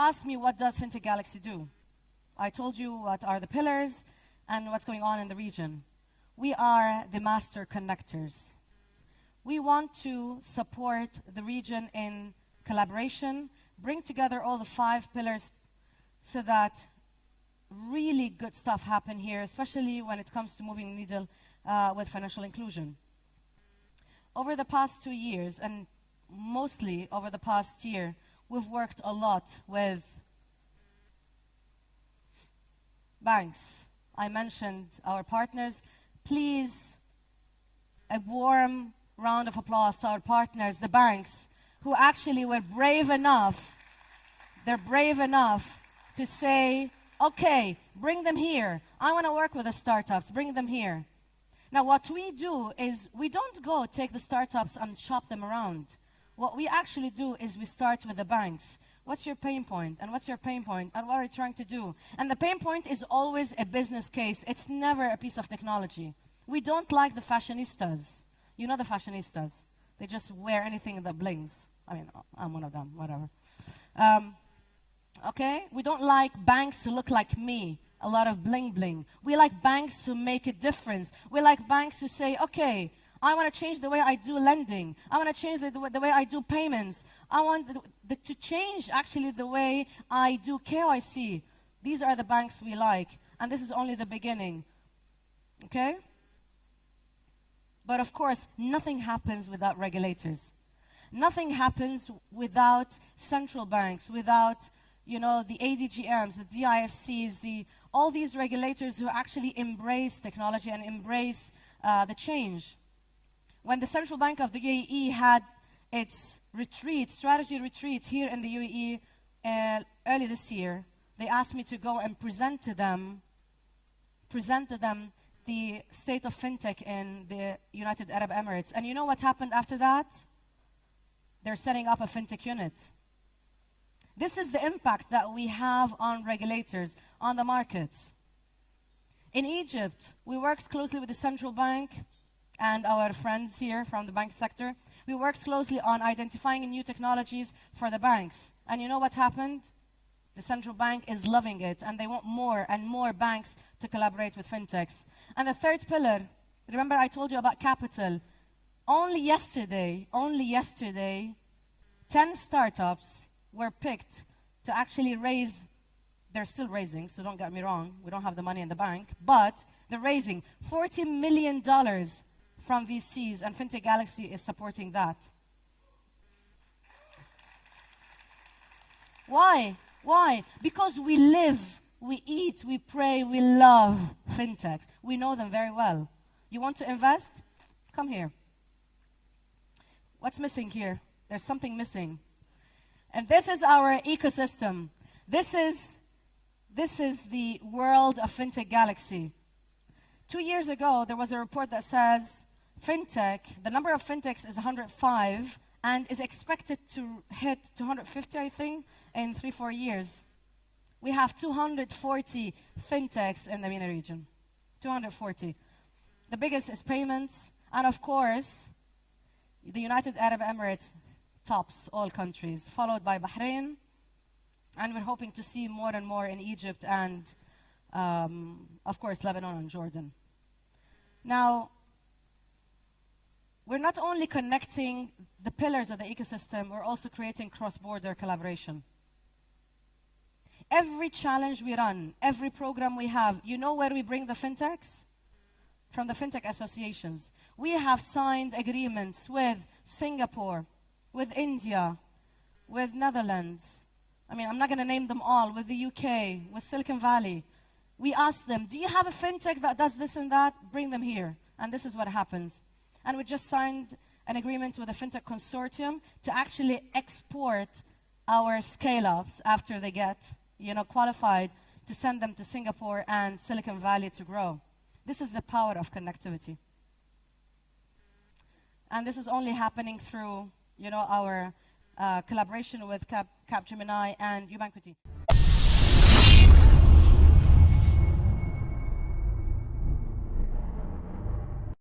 ask me, what does Fintech Galaxy do? I told you what are the pillars and what's going on in the region. We are the master connectors. We want to support the region in collaboration, bring together all the 5 pillars so that really good stuff happen here, especially when it comes to moving the needle with financial inclusion. Over the past 2 years, and mostly over the past year, we've worked a lot with banks. I mentioned our partners. Please, a warm round of applause to our partners, the banks, who actually were brave enough, they're brave enough to say, okay, bring them here. I want to work with the startups, bring them here. Now, what we do is we don't go take the startups and shop them around. What we actually do is we start with the banks. What's your pain point? And what's your pain point? And what are you trying to do? And the pain point is always a business case. It's never a piece of technology. We don't like the fashionistas. You know the fashionistas. They just wear anything that blings. I mean, I'm one of them, whatever. Okay? We don't like banks who look like me, a lot of bling bling. We like banks who make a difference. We like banks who say, okay, I want to change the way I do lending. I want to change the way I do payments. I want to change actually the way I do KYC. These are the banks we like, and this is only the beginning. Okay? But of course, nothing happens without regulators. Nothing happens without central banks, without, you know, the ADGMs, the DIFCs, all these regulators who actually embrace technology and embrace the change. When the Central Bank of the UAE had its retreat, strategy retreat here in the UAE early this year, they asked me to go and present to them the state of fintech in the United Arab Emirates. And you know what happened after that? They're setting up a fintech unit. This is the impact that we have on regulators, on the markets. In Egypt, we worked closely with the central bank and our friends here from the bank sector. We worked closely on identifying new technologies for the banks. And you know what happened? The central bank is loving it, and they want more and more banks to collaborate with fintechs. And the third pillar, remember I told you about capital. Only yesterday, 10 startups were picked to actually raise. They're still raising, so don't get me wrong. We don't have the money in the bank, but they're raising $40 million from VCs, and Fintech Galaxy is supporting that. Why? Why? Because we live, we eat, we pray, we love fintechs. We know them very well. You want to invest? Come here. What's missing here? There's something missing. And this is our ecosystem. This is the world of Fintech Galaxy. 2 years ago, there was a report that says fintech, the number of fintechs is 105 and is expected to hit 250, I think, in 3-4 years. We have 240 fintechs in the MENA region. 240. The biggest is payments, and of course, the United Arab Emirates tops all countries, followed by Bahrain, and we're hoping to see more and more in Egypt and, of course, Lebanon and Jordan. Now, we're not only connecting the pillars of the ecosystem, we're also creating cross-border collaboration. Every challenge we run, every program we have, you know where we bring the fintechs? From the fintech associations. We have signed agreements with Singapore, with India, with Netherlands. I mean, I'm not going to name them all, with the UK, with Silicon Valley. We ask them, do you have a fintech that does this and that? Bring them here. And this is what happens. And we just signed an agreement with a fintech consortium to actually export our scale-ups after they get, qualified, to send them to Singapore and Silicon Valley to grow. This is the power of connectivity. And this is only happening through, our collaboration with Capgemini and Ubiquity.